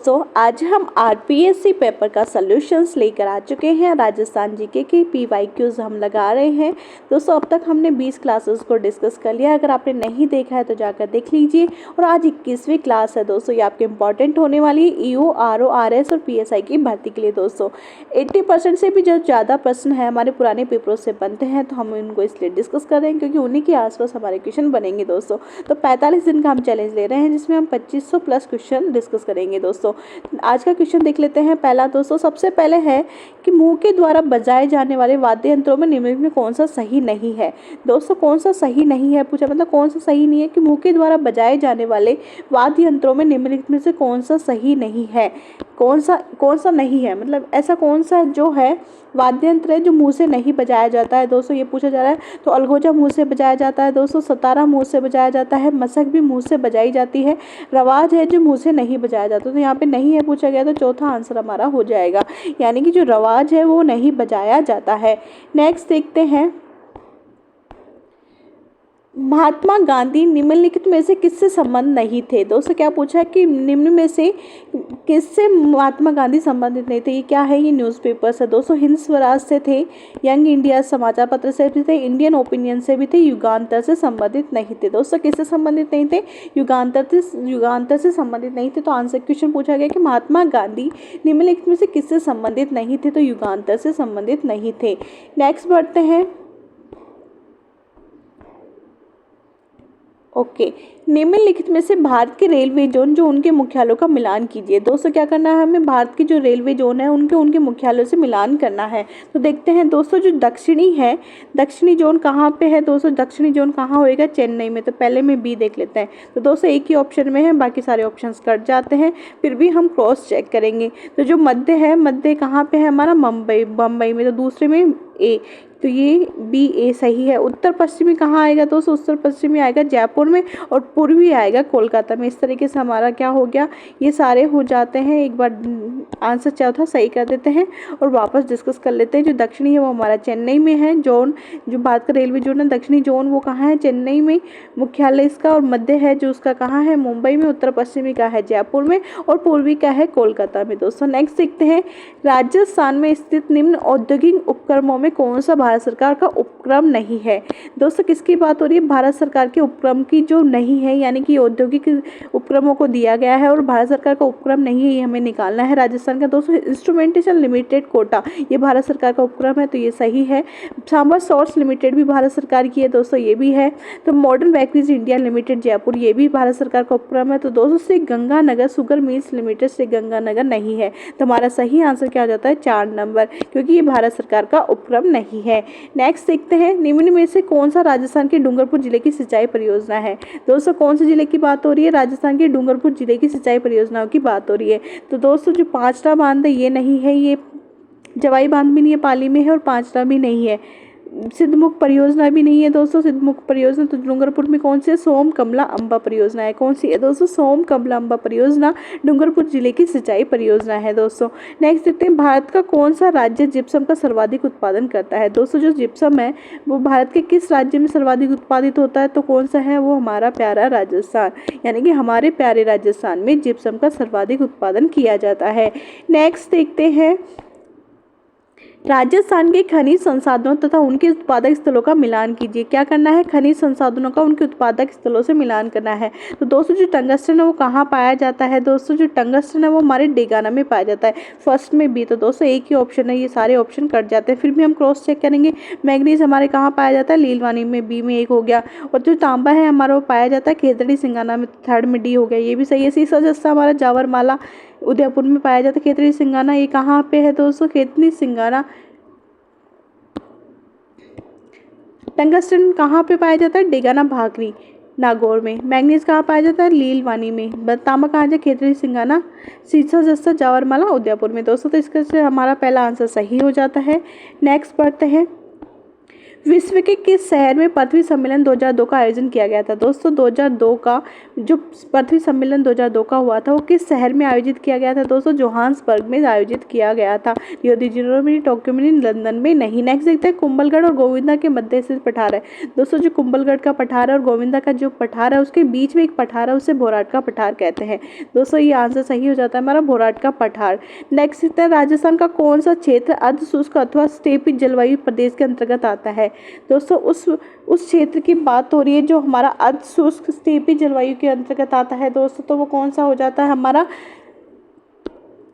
दोस्तों आज हम आरपीएससी पेपर का सॉल्यूशंस लेकर आ चुके हैं। राजस्थान जीके के पीवाईक्यूज हम लगा रहे हैं। दोस्तों अब तक हमने 20 क्लासेस को डिस्कस कर लिया। अगर आपने नहीं देखा है तो जाकर देख लीजिए। और आज 21वीं क्लास है दोस्तों, ये आपके इंपॉर्टेंट होने वाली है ईओ, आरओ, आरएस और पीएसआई की भर्ती के लिए। दोस्तों 80% से भी जो ज़्यादा प्रश्न है हमारे पुराने पेपरों से बनते हैं, तो हम इनको इसलिए डिस्कस कर रहे हैं क्योंकि उन्हीं के आसपास हमारे क्वेश्चन बनेंगे। दोस्तों तो 45 दिन का हम चैलेंज ले रहे हैं जिसमें हम 2500 प्लस क्वेश्चन डिस्कस करेंगे। दोस्तों आज का क्वेश्चन देख लेते हैं। पहला दोस्तों सबसे पहले है कि मुंह के द्वारा बजाए जाने वाले वाद्य यंत्रों में निम्नलिखित में कौन सा सही नहीं है। दोस्तों कौन सा सही नहीं है पूछा, मतलब कौन सा सही नहीं है कि मुंह के द्वारा बजाए जाने वाले वाद्य यंत्रों में निम्नलिखित में से कौन सा सही नहीं है। कौन सा नहीं है, मतलब ऐसा कौन सा जो है वाद्य यंत्र है जो मुंह से नहीं बजाया जाता है। दोस्तों ये पूछा जा रहा है। तो अलगोजा मुंह से बजाया जाता है, दोस्तों सतारा मुंह से बजाया जाता है, मसक भी मुंह से बजाई जाती है, रवाज है जो मुंह से नहीं बजाया जाता। तो यहाँ पे नहीं है पूछा गया, तो चौथा आंसर हमारा हो जाएगा, यानी कि जो रवाज है वो नहीं बजाया जाता है। नेक्स्ट देखते हैं, महात्मा गांधी निम्नलिखित में से किससे संबंध नहीं थे। दोस्तों क्या पूछा है कि निम्न में से किससे महात्मा गांधी संबंधित नहीं थे। ये क्या है, ये न्यूज़पेपर है दोस्तों। हिंद स्वराज से थे, यंग इंडिया समाचार पत्र से भी थे, इंडियन ओपिनियन से भी थे, युगांतर से संबंधित नहीं थे। दोस्तों किससे संबंधित नहीं थे, युगांतर से संबंधित नहीं थे। तो आंसर क्वेश्चन पूछा गया कि महात्मा गांधी निम्नलिखित में से किससे संबंधित नहीं थे, तो युगांतर से संबंधित नहीं थे। नेक्स्ट बढ़ते हैं। ओके निम्नलिखित में से भारत के रेलवे जोन जो उनके मुख्यालयों का मिलान कीजिए। दोस्तों क्या करना है, हमें भारत की जो रेलवे जोन है उनके मुख्यालयों से मिलान करना है। तो देखते हैं दोस्तों, जो दक्षिणी है, दक्षिणी जोन कहाँ पे है। दोस्तों दक्षिणी जोन कहाँ होएगा, चेन्नई में। तो पहले में बी देख लेते हैं। तो दोस्तों एक ही ऑप्शन में है, बाकी सारे ऑप्शन कट जाते हैं, फिर भी हम क्रॉस चेक करेंगे। तो जो मध्य है, मध्य कहाँ पे है हमारा, बम्बई में। तो दूसरे में ए, तो ये बी ए सही है। उत्तर पश्चिमी कहाँ आएगा दोस्तों, उत्तर पश्चिमी आएगा जयपुर में, और पूर्वी आएगा कोलकाता में। इस तरीके से हमारा क्या हो गया, ये सारे हो जाते हैं। एक बार आंसर चौथा सही कर देते हैं और वापस डिस्कस कर लेते हैं। जो दक्षिणी है वो हमारा चेन्नई में है जोन, जो भारत का रेलवे जोन है दक्षिणी जोन वो कहाँ है, चेन्नई में मुख्यालय इसका। और मध्य है जो उसका कहाँ है, मुंबई में। उत्तर पश्चिमी का है जयपुर में, और पूर्वी का है कोलकाता में। दोस्तों नेक्स्ट देखते हैं, राजस्थान में स्थित निम्न औद्योगिक उपक्रमों में कौन सा भारत सरकार का उपक्रम नहीं है। दोस्तों किसकी बात हो रही है, भारत सरकार के उपक्रम की जो नहीं है, यानी कि औद्योगिक उपक्रमों को दिया गया है और भारत सरकार का उपक्रम नहीं है, ये हमें निकालना है राजस्थान का। दोस्तों इंस्ट्रूमेंटेशन लिमिटेड कोटा, ये भारत सरकार का उपक्रम है, तो ये सही है। सांबर सोर्स लिमिटेड भी भारत सरकार की है दोस्तों, ये भी है। तो modern bakeries India limited Jaipur, ये भी भारत सरकार का उपक्रम है। तो दोस्तों से गंगानगर शुगर मिल्स लिमिटेड से गंगानगर नहीं है। तो हमारा सही आंसर क्या हो जाता है, 4 नंबर, क्योंकि ये भारत सरकार का उपक्रम नहीं है। नेक्स्ट देखते हैं, निम्न में से कौन सा राजस्थान के डूंगरपुर जिले की सिंचाई परियोजना है। दोस्तों कौन से जिले की बात हो रही है, राजस्थान के डूंगरपुर जिले की सिंचाई परियोजनाओं की बात हो रही है। तो दोस्तों जो 5वां बांध है ये नहीं है, ये जवाई बांध भी नहीं है, पाली में है, और 5वां भी नहीं है, सिद्धमुख परियोजना भी नहीं है। दोस्तों सिद्धमुख परियोजना तो डूंगरपुर में कौन सी है, सोम कमला अंबा परियोजना है। कौन सी है दोस्तों, सोम कमला अंबा परियोजना डूंगरपुर जिले की सिंचाई परियोजना है। दोस्तों नेक्स्ट देखते हैं, भारत का कौन सा राज्य जिप्सम का सर्वाधिक उत्पादन करता है। दोस्तों जो जिप्सम है वो भारत के किस राज्य में सर्वाधिक उत्पादित होता है, तो कौन सा है, वो हमारा प्यारा राजस्थान, यानी कि हमारे प्यारे राजस्थान में जिप्सम का सर्वाधिक उत्पादन किया जाता है। नेक्स्ट देखते हैं, राजस्थान के खनिज संसाधनों तथा उनके उत्पादक स्थलों का मिलान कीजिए। क्या करना है, खनिज संसाधनों का उनके उत्पादक स्थलों से मिलान करना है। तो दोस्तों जो टंगस्टन है वो कहाँ पाया जाता है। दोस्तों जो टंगस्टन है वो हमारे डेगाना में पाया जाता है, फर्स्ट में बी। तो दोस्तों एक ही ऑप्शन है, ये सारे ऑप्शन कट जाते हैं, फिर भी हम क्रॉस चेक करेंगे। मैग्नीज हमारे कहाँ पाया जाता है, लीलवानी में, बी में एक हो गया। और जो तांबा है हमारा वो पाया जाता है खेतड़ी सिंगाना में, थर्ड में डी हो गया, ये भी सही है। सीसा जस्ता हमारा जावरमाला उदयपुर में पाया जाता है, खेतड़ी सिंगाना ये कहाँ पे है दोस्तों, खेतनी सिंगाना। टंगस्टन कहाँ पे पाया जाता है, डेगाना भागरी नागौर में। मैग्नीज कहाँ पाया जाता है, लीलवानी में। तांबा कहाँ जाए, खेतड़ी सिंगाना, सीसा जस्ता जावरमाला उदयपुर में। दोस्तों तो इसका से हमारा पहला आंसर सही हो जाता है। नेक्स्ट पढ़ते हैं, विश्व के किस शहर में पृथ्वी सम्मेलन 2002 का आयोजन किया गया था? दोस्तों 2002 का जो पृथ्वी सम्मेलन 2002 का हुआ था वो किस शहर में आयोजित किया गया था? दोस्तों जोहान्सबर्ग में आयोजित किया गया था। रियो दी जेनेरो में, टोक्यो में, लंदन में नहीं। नेक्स्ट देखते हैं कुंभलगढ़ और गोविंदा के मध्य स्थित पठार है। दोस्तों जो कुंभलगढ़ का पठार है और गोविंदा का जो पठार है उसके बीच में एक पठार है, उसे भोराट का पठार कहते हैं। दोस्तों ये आंसर सही हो जाता है हमारा, भोराट का पठार। नेक्स्ट देखते हैं राजस्थान का कौन सा क्षेत्र अर्ध शुष्क अथवा स्टेपी जलवायु प्रदेश के अंतर्गत आता है? दोस्तों उस क्षेत्र की बात हो रही है जो हमारा अर्ध शुष्क स्टेपी जलवायु के अंतर्गत आता है दोस्तों, तो वो कौन सा हो जाता है हमारा?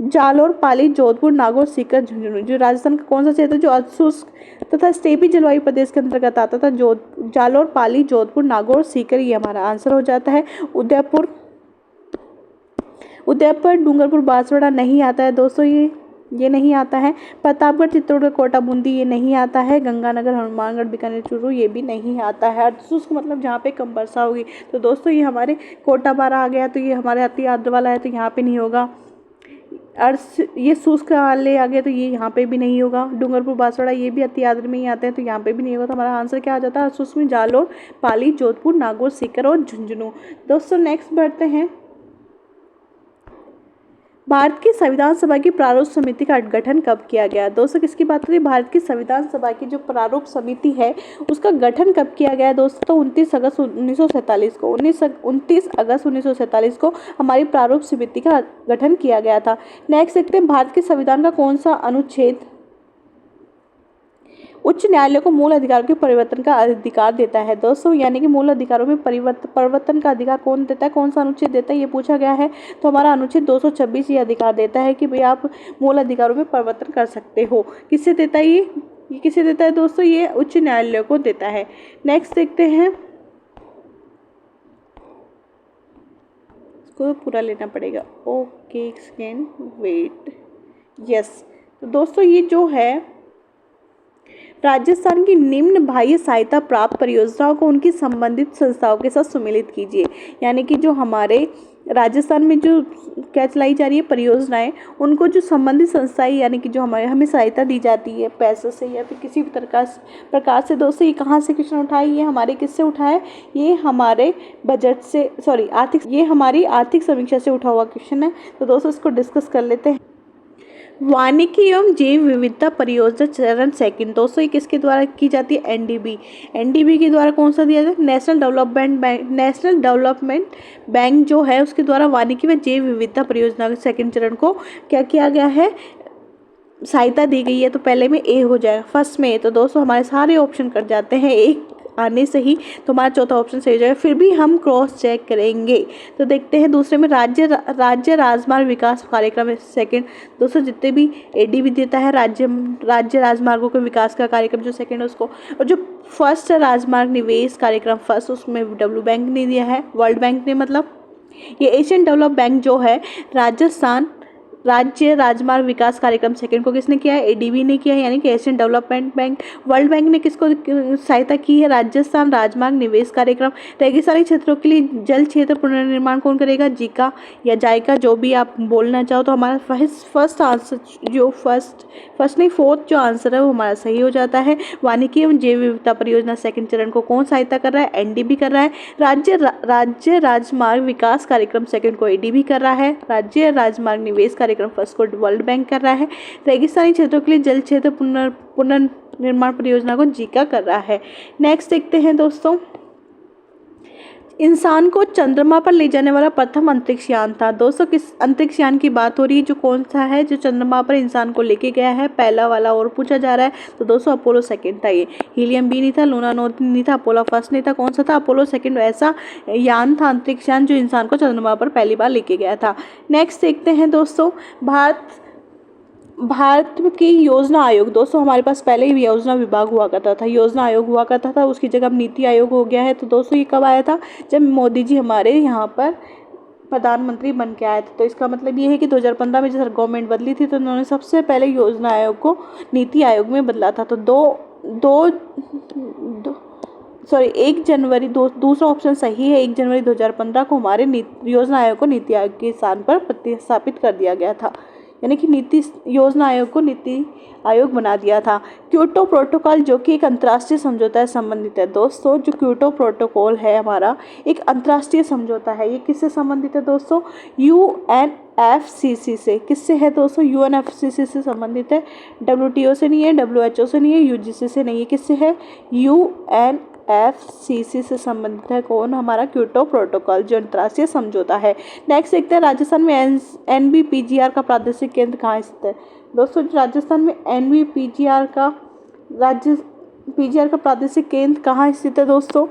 जालौर, पाली, जोधपुर, नागौर, सीकर, झुंझुनू। जो राजस्थान का कौन सा क्षेत्र जो अर्ध शुष्क तथा स्टेपी जलवायु प्रदेश के अंतर्गत आता था? जालौर, पाली, जोधपुर, नागौर, सीकर, ये हमारा आंसर हो जाता है। उदयपुर, डूंगरपुर, बांसवाड़ा नहीं आता है दोस्तों, ये नहीं आता है। प्रतापगढ़, चित्तौड़गढ़, कोटा, बूंदी ये नहीं आता है। गंगानगर, हनुमानगढ़, बीकानेर, चूरू ये भी नहीं आता है। अर्धशुष्क मतलब जहाँ पे कम वर्षा होगी। तो दोस्तों ये हमारे कोटा बारा आ गया, तो ये हमारे अति आर्द्र वाला है, तो यहाँ पे नहीं होगा। ये शुष्क वाले आ गया, तो ये यहाँ पे भी नहीं होगा। डूंगरपुर, बांसवाड़ा ये भी अति आर्द्र में ही आते हैं, तो यहाँ पे भी नहीं होगा। तो हमारा आंसर क्या आ जाता है? शुष्क में जालौर, पाली, जोधपुर, नागौर, सीकर और झुंझुनू। दोस्तों नेक्स्ट बढ़ते हैं। भारत की संविधान सभा की प्रारूप समिति का गठन कब किया गया? दोस्तों किसकी बात करें? भारत की संविधान सभा की जो प्रारूप समिति है उसका गठन कब किया गया है दोस्तों? तो 29 अगस्त 1947 को 29 अगस्त 1947 को हमारी प्रारूप समिति का गठन किया गया था। नेक्स्ट देखते हैं भारत के संविधान का कौन सा अनुच्छेद उच्च न्यायालय को मूल अधिकारों के परिवर्तन का अधिकार देता है? दोस्तों यानी कि मूल अधिकारों में परिवर्तन का अधिकार कौन देता है, कौन सा अनुच्छेद देता है, ये पूछा गया है। तो हमारा अनुच्छेद 226 ये अधिकार देता है कि भाई आप मूल अधिकारों में परिवर्तन कर सकते हो। किससे देता है ये किसे देता है दोस्तों? ये उच्च न्यायालय को देता है। नेक्स्ट देखते हैं, इसको पूरा लेना पड़ेगा। Okay second wait, yes. तो दोस्तों ये जो है राजस्थान की निम्न बाह्य सहायता प्राप्त परियोजनाओं को उनकी संबंधित संस्थाओं के साथ सम्मिलित कीजिए। यानी कि जो हमारे राजस्थान में जो क्या चलाई जा रही है परियोजनाएं, उनको जो संबंधित संस्थाएं यानी कि जो हमें सहायता दी जाती है पैसों से या फिर किसी भी प्रकार से दोस्तों, ये कहाँ से क्वेश्चन उठाए? ये हमारे किससे उठा है? ये हमारे बजट से, ये हमारी आर्थिक समीक्षा से उठा हुआ क्वेश्चन है। तो दोस्तों इसको डिस्कस कर लेते हैं। वानिकी एवं जैव विविधता परियोजना चरण सेकंड, दोस्तों ये किसके द्वारा की जाती है? एनडीबी के द्वारा। कौन सा दिया जाए? नेशनल डेवलपमेंट बैंक जो है उसके द्वारा वानिकी व जैव विविधता परियोजना के सेकंड चरण को क्या किया गया है? सहायता दी गई है। तो पहले में ए हो जाएगा, फर्स्ट में। तो दोस्तों हमारे सारे ऑप्शन कट जाते हैं एक आने से ही, तो हमारा चौथा ऑप्शन सही हो जाएगा। फिर भी हम क्रॉस चेक करेंगे। तो देखते हैं दूसरे में राज्य राजमार्ग विकास कार्यक्रम है सेकंड। दोस्तों जितने भी एडीबी देता है राज्य राजमार्गों के विकास का कार्यक्रम जो सेकंड है उसको, और जो फर्स्ट है राजमार्ग निवेश कार्यक्रम फर्स्ट, उसमें डब्ल्यू बैंक ने दिया है, वर्ल्ड बैंक ने, मतलब ये एशियन डेवलप बैंक जो है राजस्थान राज्य राजमार्ग विकास कार्यक्रम सेकंड को किसने किया है? एडीबी ने किया है, यानी कि Asian development bank. World bank ने किसको सहायता की है? राजस्थान राजमार्ग निवेश कार्यक्रम। रेगिस्तानी क्षेत्रों के लिए जल क्षेत्र पुनर्निर्माण कौन करेगा? जीका या जायका, जो भी आप बोलना चाहो। तो हमारा फर्स्ट आंसर जो फोर्थ जो आंसर है वो हमारा सही हो जाता है। वानिकी एवं जैव विविधता परियोजना सेकंड चरण को कौन सहायता कर रहा है? एनडीबी कर रहा है। राज्य राजमार्ग विकास कार्यक्रम सेकंड को एडीबी कर रहा है। राज्य राजमार्ग निवेश कार्यक्रम फर्स्ट को वर्ल्ड बैंक कर रहा है। रेगिस्तानी क्षेत्रों के लिए जल क्षेत्र पुनर्निर्माण परियोजना को जीका कर रहा है। नेक्स्ट देखते हैं दोस्तों, इंसान को चंद्रमा पर ले जाने वाला प्रथम अंतरिक्ष यान था। दोस्तों किस अंतरिक्ष यान की बात हो रही है? जो कौन सा है जो चंद्रमा पर इंसान को लेके गया है? पहला वाला और पूछा जा रहा है। तो दोस्तों अपोलो सेकंड था ये। हीलियम बी नहीं था, लूना नॉर्थ नहीं था, अपोलो फर्स्ट नहीं था। कौन सा था? अपोलो सेकंड ऐसा यान था, अंतरिक्ष यान जो इंसान को चंद्रमा पर पहली बार लेके गया था। नेक्स्ट देखते हैं दोस्तों, भारत की योजना आयोग। दोस्तों हमारे पास पहले ही योजना विभाग हुआ करता था, योजना आयोग हुआ करता था, उसकी जगह अब नीति आयोग हो गया है। तो दोस्तों ये कब आया था? जब मोदी जी हमारे यहाँ पर प्रधानमंत्री बन के आए थे। तो इसका मतलब ये है कि 2015 में जब गवर्नमेंट बदली थी तो उन्होंने सबसे पहले योजना आयोग को नीति आयोग में बदला था। तो 1 जनवरी दूसरा ऑप्शन सही है। 1 जनवरी 2015 को हमारे योजना आयोग को नीति आयोग के स्थान पर प्रतिस्थापित कर दिया गया था। यानी कि नीति योजना आयोग को नीति आयोग बना दिया था। क्योटो प्रोटोकॉल जो कि एक अंतर्राष्ट्रीय समझौता से संबंधित है। दोस्तों जो क्योटो प्रोटोकॉल है हमारा एक अंतर्राष्ट्रीय समझौता है। ये किससे संबंधित है दोस्तों? UNFCCC से। किससे है दोस्तों? UNFCCC से संबंधित है। WTO से नहीं है, WHO से नहीं है, UGC से नहीं है। किससे है? UNFCCC से संबंधित है। कौन? हमारा क्योटो प्रोटोकॉल जो अंतर्राष्ट्रीय समझौता है। नेक्स्ट देखते हैं राजस्थान में NBPGR का प्रादेशिक केंद्र कहाँ स्थित है। दोस्तों राजस्थान में NBPGR का प्रादेशिक केंद्र कहाँ स्थित है दोस्तों?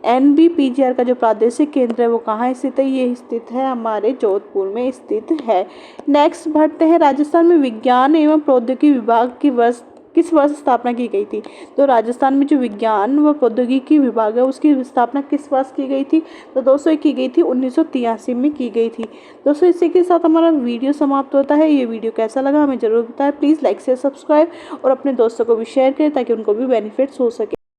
NBPGR का जो प्रादेशिक केंद्र है वो कहाँ स्थित है? ये स्थित है हमारे जोधपुर में स्थित है। नेक्स्ट बढ़ते हैं, राजस्थान में विज्ञान एवं प्रौद्योगिकी विभाग की किस वर्ष स्थापना की गई थी? तो राजस्थान में जो विज्ञान व प्रौद्योगिकी विभाग है उसकी स्थापना किस वर्ष की गई थी? तो दोस्तों की गई थी 1983 में की गई थी। दोस्तों इसी के साथ हमारा वीडियो समाप्त होता है। ये वीडियो कैसा लगा हमें ज़रूर बताएं। प्लीज़ लाइक शेयर सब्सक्राइब और अपने दोस्तों को भी शेयर करें ताकि उनको भी बेनिफिट्स हो सके।